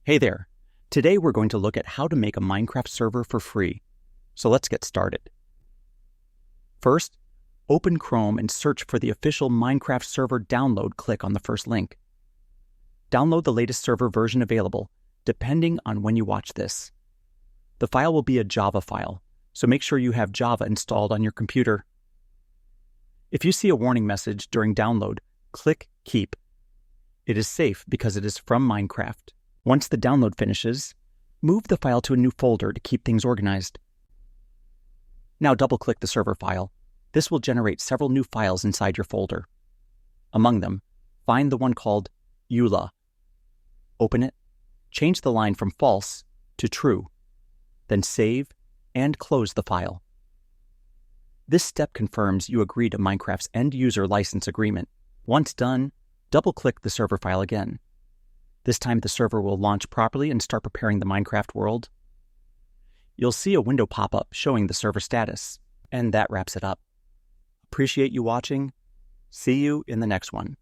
Hey there! Today we're going to look at how to make a Minecraft server for free. So let's get started. First, open Chrome and search for the official Minecraft server download. Click on the first link. Download the latest server version available, depending on when you watch this. The file will be a Java file, so make sure you have Java installed on your computer. If you see a warning message during download, click Keep. It is safe because it is from Minecraft. Once the download finishes, move the file to a new folder to keep things organized. Now double-click the server file. This will generate several new files inside your folder. Among them, find the one called EULA. Open it, change the line from false to true, then save and close the file. This step confirms you agree to Minecraft's end-user license agreement. Once done, double-click the server file again. This time the server will launch properly and start preparing the Minecraft world. You'll see a window pop up showing the server status. And that wraps it up. Appreciate you watching. See you in the next one.